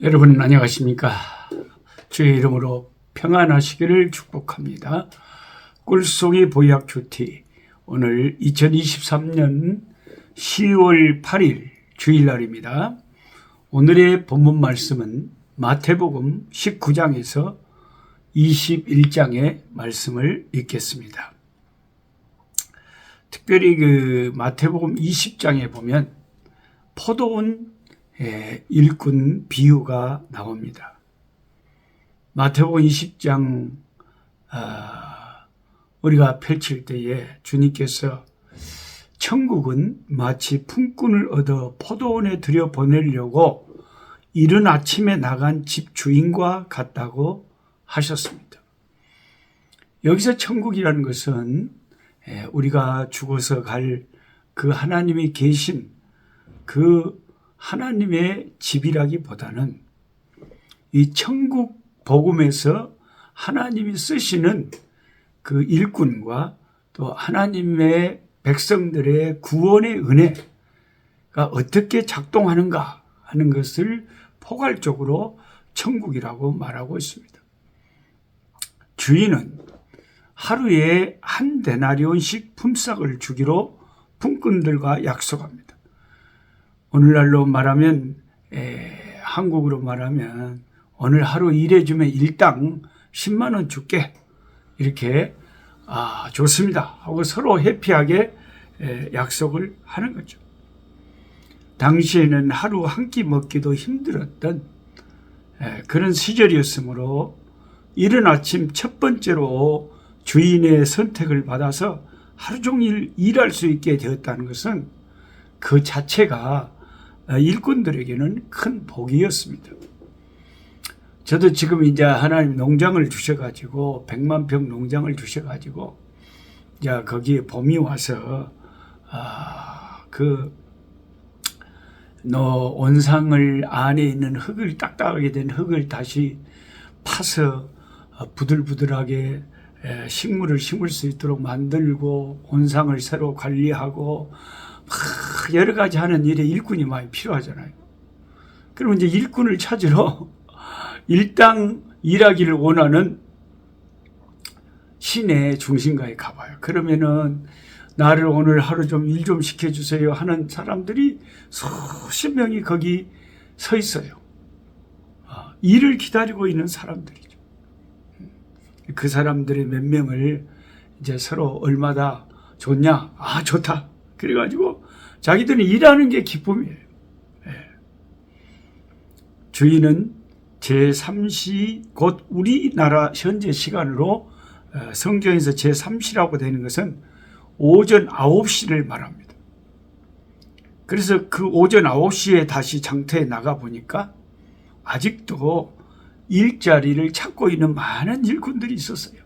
여러분 안녕하십니까? 주의 이름으로 평안하시기를 축복합니다. 꿀송이 보약 큐티, 오늘 2023년 10월 8일 주일날입니다. 오늘의 본문 말씀은 마태복음 19장에서 21장의 말씀을 읽겠습니다. 특별히 그 마태복음 20장에 보면 포도원 일꾼 비유가 나옵니다. 마태복음 20장 우리가 펼칠 때에 주님께서 천국은 마치 품꾼을 얻어 포도원에 들여보내려고 이른 아침에 나간 집 주인과 같다고 하셨습니다. 여기서 천국이라는 것은 우리가 죽어서 갈 그 하나님이 계신 그 하나님의 집이라기보다는 이 천국 복음에서 하나님이 쓰시는 그 일꾼과 또 하나님의 백성들의 구원의 은혜가 어떻게 작동하는가 하는 것을 포괄적으로 천국이라고 말하고 있습니다. 주인은 하루에 한 데나리온씩 품삯을 주기로 품꾼들과 약속합니다. 오늘날로 말하면 한국으로 말하면 오늘 하루 일해주면 일당 10만 원 줄게, 이렇게 좋습니다 하고 서로 해피하게 약속을 하는 거죠. 당시에는 하루 한 끼 먹기도 힘들었던 그런 시절이었으므로 이른 아침 첫 번째로 주인의 선택을 받아서 하루 종일 일할 수 있게 되었다는 것은 그 자체가 일꾼들에게는 큰 복이었습니다. 저도 지금 이제 하나님 농장을 주셔가지고 100만 평 농장을 주셔가지고 이제 거기에 봄이 와서 온상을 안에 있는 흙을 딱딱하게 된 흙을 다시 파서 부들부들하게 식물을 심을 수 있도록 만들고 온상을 새로 관리하고 여러 가지 하는 일에 일꾼이 많이 필요하잖아요. 그러면 이제 일꾼을 찾으러 일당 일하기를 원하는 시내 중심가에 가봐요. 그러면은 나를 오늘 하루 좀 일 좀 시켜주세요 하는 사람들이 수십 명이 거기 서 있어요. 일을 기다리고 있는 사람들이죠. 그 사람들의 몇 명을 이제 서로 얼마다 좋냐? 좋다. 그래가지고 자기들은 일하는 게 기쁨이에요. 주인은 제3시, 곧 우리나라 현재 시간으로 성경에서 제3시라고 되는 것은 오전 9시를 말합니다. 그래서 그 오전 9시에 다시 장터에 나가보니까 아직도 일자리를 찾고 있는 많은 일꾼들이 있었어요.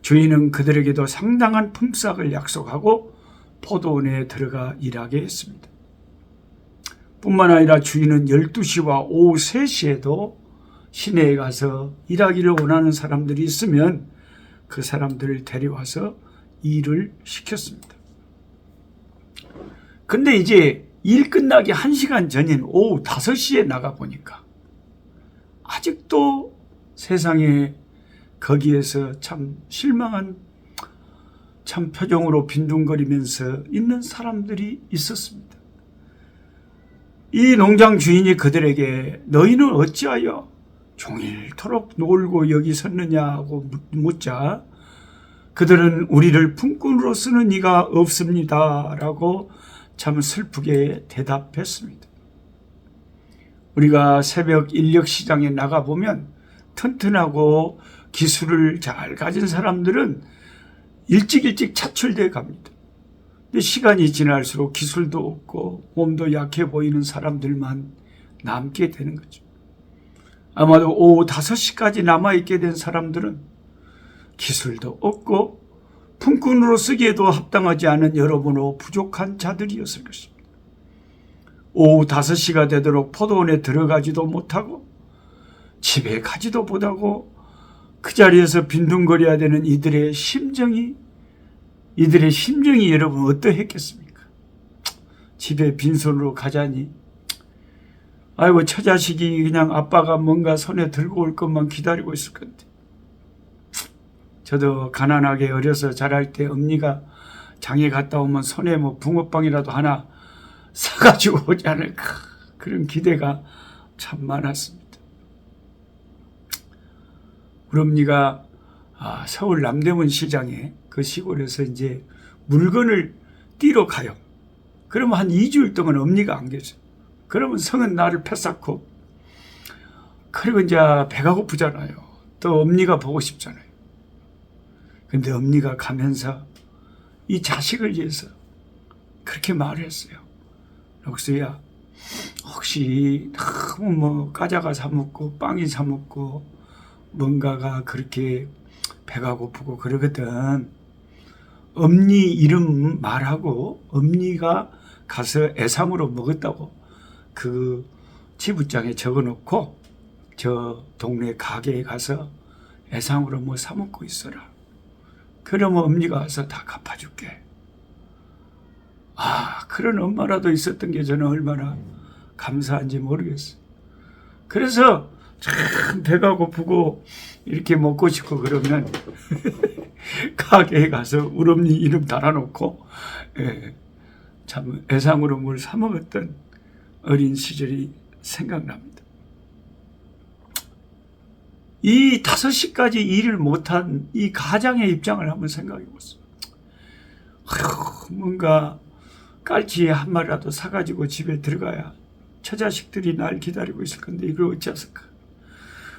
주인은 그들에게도 상당한 품삯을 약속하고 포도원에 들어가 일하게 했습니다. 뿐만 아니라 주인은 12시와 오후 3시에도 시내에 가서 일하기를 원하는 사람들이 있으면 그 사람들을 데려와서 일을 시켰습니다. 근데 이제 일 끝나기 1시간 전인 오후 5시에 나가보니까 아직도 세상에 거기에서 참 실망한 참 표정으로 빈둥거리면서 있는 사람들이 있었습니다. 이 농장 주인이 그들에게 너희는 어찌하여 종일토록 놀고 여기 섰느냐고 묻자 그들은 우리를 품꾼으로 쓰는 이가 없습니다 라고 참 슬프게 대답했습니다. 우리가 새벽 인력시장에 나가보면 튼튼하고 기술을 잘 가진 사람들은 일찍 차출돼 갑니다. 근데 시간이 지날수록 기술도 없고 몸도 약해 보이는 사람들만 남게 되는 거죠. 아마도 오후 5시까지 남아있게 된 사람들은 기술도 없고 품꾼으로 쓰기에도 합당하지 않은 여러모로 부족한 자들이었을 것입니다. 오후 5시가 되도록 포도원에 들어가지도 못하고 집에 가지도 못하고 그 자리에서 빈둥거려야 되는 이들의 심정이 여러분 어떠했겠습니까? 집에 빈손으로 가자니 아이고 처자식이 그냥 아빠가 뭔가 손에 들고 올 것만 기다리고 있을 건데. 저도 가난하게 어려서 자랄 때 엄니가 장에 갔다 오면 손에 뭐 붕어빵이라도 하나 사가지고 오지 않을까, 그런 기대가 참 많았습니다. 우리 엄니가 서울 남대문 시장에, 그 시골에서 이제 물건을 띠러 가요. 그러면 한 2주일 동안 엄니가 안 계세요. 그러면 성은 나를 패쌓고, 그리고 이제 배가 고프잖아요. 또 엄니가 보고 싶잖아요. 근데 엄니가 가면서 이 자식을 위해서 그렇게 말을 했어요. 록수야, 혹시 너무 뭐 과자가 사먹고 빵이 사먹고 뭔가가 그렇게 배가 고프고 그러거든. 엄니 이름 말하고 엄니가 가서 애상으로 먹었다고 그 지부장에 적어놓고 저 동네 가게에 가서 애상으로 뭐 사먹고 있어라. 그러면 엄니가 와서 다 갚아줄게. 그런 엄마라도 있었던 게 저는 얼마나 감사한지 모르겠어요. 그래서 참 배가 고프고 이렇게 먹고 싶고 그러면 가게에 가서 우리 엄니 이름 달아놓고 참 애상으로 뭘 사 먹었던 어린 시절이 생각납니다. 이 5시까지 일을 못한 이 가장의 입장을 한번 생각해 보세요. 뭔가 깔치 한 마리라도 사가지고 집에 들어가야 처자식들이 날 기다리고 있을 건데 이걸 어찌했을까.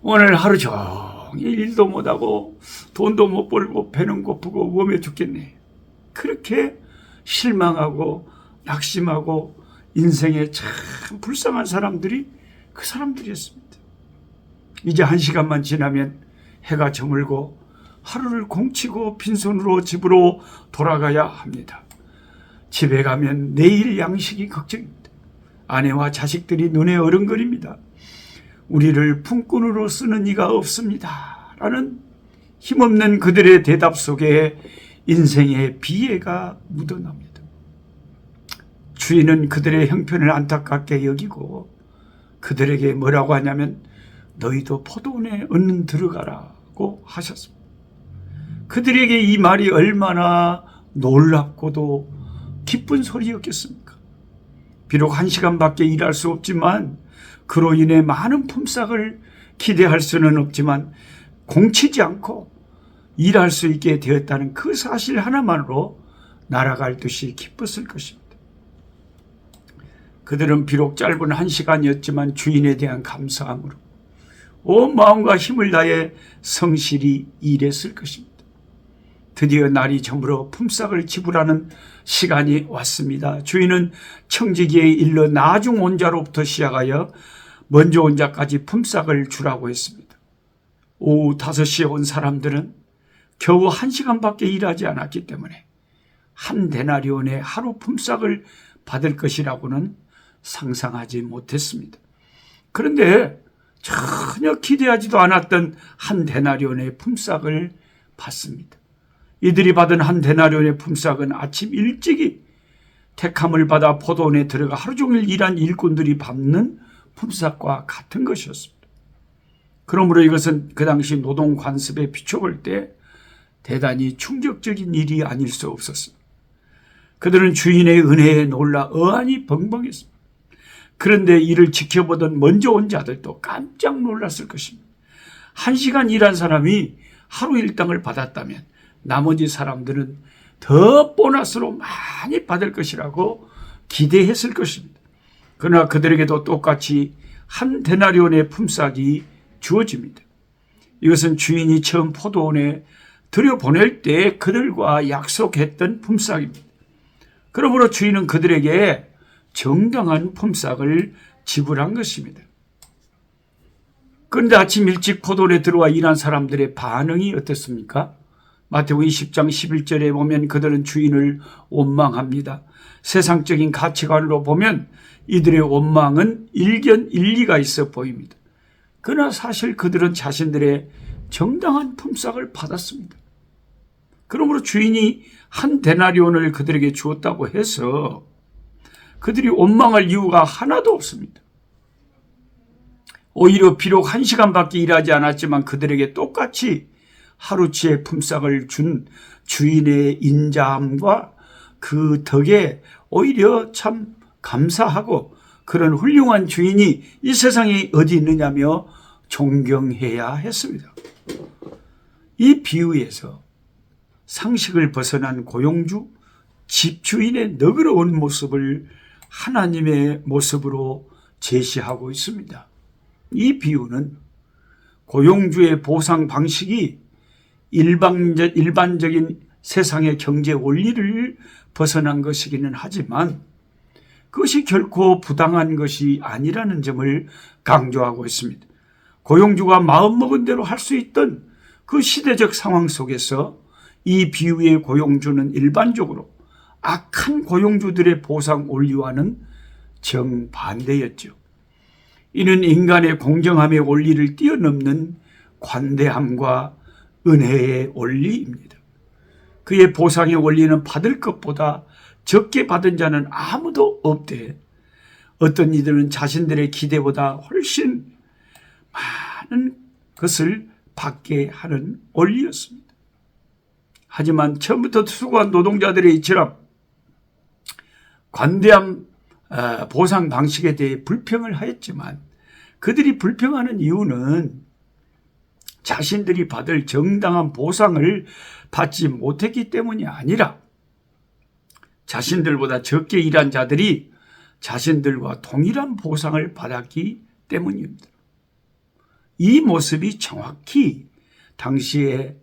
오늘 하루 종일 일도 못하고 돈도 못 벌고 배는 고프고 몸에 죽겠네. 그렇게 실망하고 낙심하고 인생에 참 불쌍한 사람들이 그 사람들이었습니다. 이제 1시간만 지나면 해가 저물고 하루를 공치고 빈손으로 집으로 돌아가야 합니다. 집에 가면 내일 양식이 걱정입니다. 아내와 자식들이 눈에 어른거립니다. 우리를 품꾼으로 쓰는 이가 없습니다. 라는 힘없는 그들의 대답 속에 인생의 비애가 묻어납니다. 주인은 그들의 형편을 안타깝게 여기고 그들에게 뭐라고 하냐면 너희도 포도원에 얼른 들어가라고 하셨습니다. 그들에게 이 말이 얼마나 놀랍고도 기쁜 소리였겠습니까? 비록 1시간밖에 일할 수 없지만 그로 인해 많은 품삯을 기대할 수는 없지만 공치지 않고 일할 수 있게 되었다는 그 사실 하나만으로 날아갈 듯이 기뻤을 것입니다. 그들은 비록 짧은 1시간이었지만 주인에 대한 감사함으로 온 마음과 힘을 다해 성실히 일했을 것입니다. 드디어 날이 저물어 품삯을 지불하는 시간이 왔습니다. 주인은 청지기에 일러 나중 온 자로부터 시작하여 먼저 온 자까지 품삯을 주라고 했습니다. 오후 5시에 온 사람들은 겨우 1시간밖에 일하지 않았기 때문에 한 데나리온의 하루 품삯을 받을 것이라고는 상상하지 못했습니다. 그런데 전혀 기대하지도 않았던 한 데나리온의 품삯을 받습니다. 이들이 받은 한 데나리온의 품삯은 아침 일찍이 택함을 받아 포도원에 들어가 하루 종일 일한 일꾼들이 받는 품삯과 같은 것이었습니다. 그러므로 이것은 그 당시 노동 관습에 비춰볼 때 대단히 충격적인 일이 아닐 수 없었습니다. 그들은 주인의 은혜에 놀라 어안이 벙벙했습니다. 그런데 이를 지켜보던 먼저 온 자들도 깜짝 놀랐을 것입니다. 1시간 일한 사람이 하루 일당을 받았다면 나머지 사람들은 더 보너스로 많이 받을 것이라고 기대했을 것입니다. 그러나 그들에게도 똑같이 한 데나리온의 품삯이 주어집니다. 이것은 주인이 처음 포도원에 들여보낼 때 그들과 약속했던 품삯입니다. 그러므로 주인은 그들에게 정당한 품삯을 지불한 것입니다. 그런데 아침 일찍 포도원에 들어와 일한 사람들의 반응이 어떻습니까? 마태복음 10장 11절에 보면 그들은 주인을 원망합니다. 세상적인 가치관으로 보면 이들의 원망은 일견 일리가 있어 보입니다. 그러나 사실 그들은 자신들의 정당한 품삯을 받았습니다. 그러므로 주인이 한 데나리온을 그들에게 주었다고 해서 그들이 원망할 이유가 하나도 없습니다. 오히려 비록 1시간밖에 일하지 않았지만 그들에게 똑같이 하루치의 품삯을 준 주인의 인자함과 그 덕에 오히려 참 감사하고 그런 훌륭한 주인이 이 세상에 어디 있느냐며 존경해야 했습니다. 이 비유에서 상식을 벗어난 고용주, 집주인의 너그러운 모습을 하나님의 모습으로 제시하고 있습니다. 이 비유는 고용주의 보상 방식이 일반적인 세상의 경제 원리를 벗어난 것이기는 하지만 그것이 결코 부당한 것이 아니라는 점을 강조하고 있습니다. 고용주가 마음먹은 대로 할 수 있던 그 시대적 상황 속에서 이 비유의 고용주는 일반적으로 악한 고용주들의 보상 원리와는 정반대였죠. 이는 인간의 공정함의 원리를 뛰어넘는 관대함과 은혜의 원리입니다. 그의 보상의 원리는 받을 것보다 적게 받은 자는 아무도 없되 어떤 이들은 자신들의 기대보다 훨씬 많은 것을 받게 하는 원리였습니다. 하지만 처음부터 수고한 노동자들의 이처럼 관대한 보상 방식에 대해 불평을 하였지만 그들이 불평하는 이유는 자신들이 받을 정당한 보상을 받지 못했기 때문이 아니라 자신들보다 적게 일한 자들이 자신들과 동일한 보상을 받았기 때문입니다. 이 모습이 정확히 당시에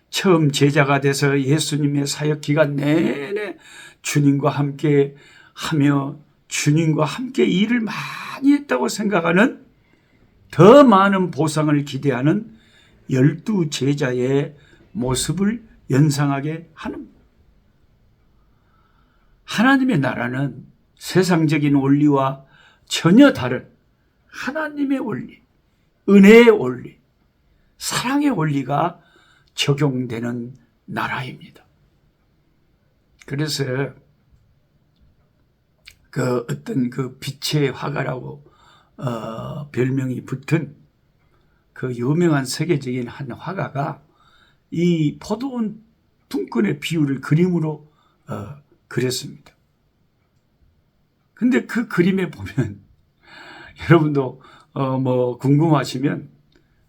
처음 제자가 돼서 예수님의 사역 기간 내내 주님과 함께 하며 주님과 함께 일을 많이 했다고 생각하는 더 많은 보상을 기대하는 12 제자의 모습을 연상하게 하는 하나님의 나라는 세상적인 원리와 전혀 다른 하나님의 원리, 은혜의 원리, 사랑의 원리가 적용되는 나라입니다. 그래서 그 어떤 그 빛의 화가라고 별명이 붙은 그 유명한 세계적인 한 화가가 이 포도원 품꾼의 비유를 그림으로 그렸습니다. 근데 그 그림에 보면 여러분도 뭐 궁금하시면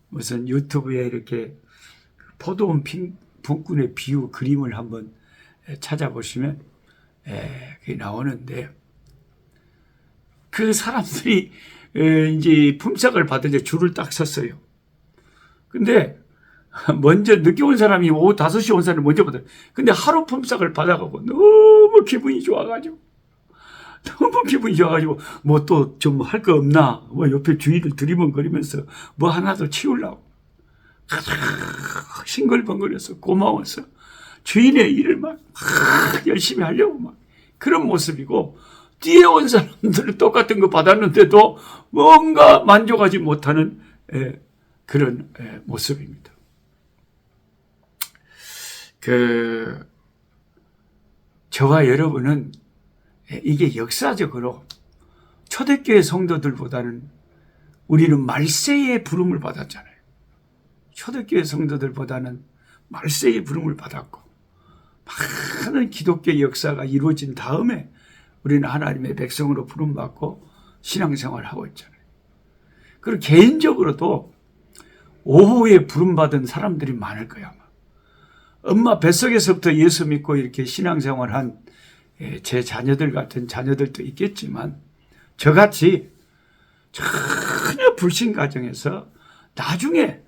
무슨 유튜브에 이렇게 포도원 품꾼의 비유 그림을 한번 찾아보시면 그게 나오는데 그 사람들이 이제 품삯을 받을 때 줄을 딱 섰어요. 근데 먼저 늦게 온 사람이 오후 5시 온 사람이 먼저 받아요. 근데 하루 품삯을 받아가고 너무 기분이 좋아가지고 뭐 또 좀 할 거 없나 뭐 옆에 주위를 두리번거리면서 뭐 하나 더 치우려고 싱글벙글해서 고마워서 주인의 일을 막 열심히 하려고 막 그런 모습이고, 뒤에 온 사람들은 똑같은 거 받았는데도 뭔가 만족하지 못하는 그런 모습입니다. 저와 여러분은 이게 역사적으로 초대교회 성도들보다는 우리는 말세의 부름을 받았잖아요. 초대교회 성도들보다는 말세의 부름을 받았고 많은 기독교 역사가 이루어진 다음에 우리는 하나님의 백성으로 부름받고 신앙생활을 하고 있잖아요. 그리고 개인적으로도 오후에 부름받은 사람들이 많을 거야. 아마. 엄마 뱃속에서부터 예수 믿고 이렇게 신앙생활한 제 자녀들 같은 자녀들도 있겠지만 저같이 전혀 불신 가정에서 나중에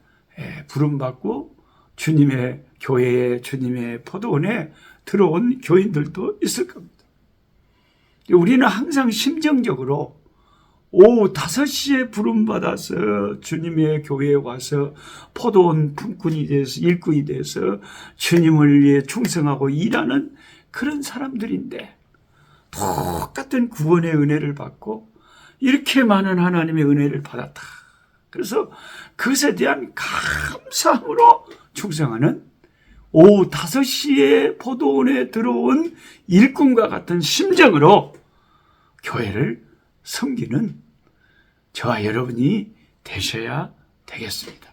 부름받고 주님의 교회에 주님의 포도원에 들어온 교인들도 있을 겁니다. 우리는 항상 심정적으로 오후 5시에 부름받아서 주님의 교회에 와서 포도원 품꾼이 돼서 일꾼이 돼서 주님을 위해 충성하고 일하는 그런 사람들인데 똑같은 구원의 은혜를 받고 이렇게 많은 하나님의 은혜를 받았다. 그래서 그것에 대한 감사함으로 충성하는 오후 5시에 포도원에 들어온 일꾼과 같은 심정으로 교회를 섬기는 저와 여러분이 되셔야 되겠습니다.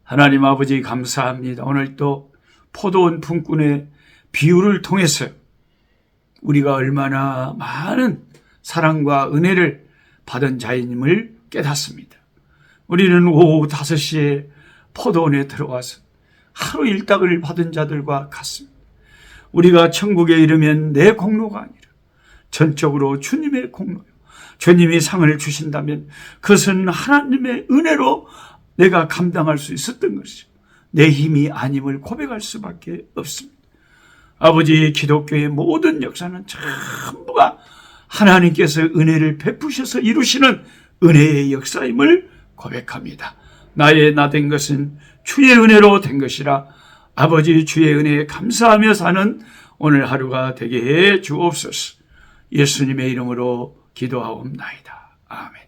하나님 아버지 감사합니다. 오늘 또 포도원 품꾼의 비유를 통해서 우리가 얼마나 많은 사랑과 은혜를 받은 자임을 깨닫습니다. 우리는 오후 5시에 포도원에 들어와서 하루 일닭을 받은 자들과 같습니다. 우리가 천국에 이르면 내 공로가 아니라 전적으로 주님의 공로요. 주님이 상을 주신다면 그것은 하나님의 은혜로 내가 감당할 수 있었던 것이죠. 내 힘이 아님을 고백할 수밖에 없습니다. 아버지, 기독교의 모든 역사는 전부가 하나님께서 은혜를 베푸셔서 이루시는 은혜의 역사임을 고백합니다. 나의 나 된 것은 주의 은혜로 된 것이라. 아버지, 주의 은혜에 감사하며 사는 오늘 하루가 되게 해 주옵소서. 예수님의 이름으로 기도하옵나이다. 아멘.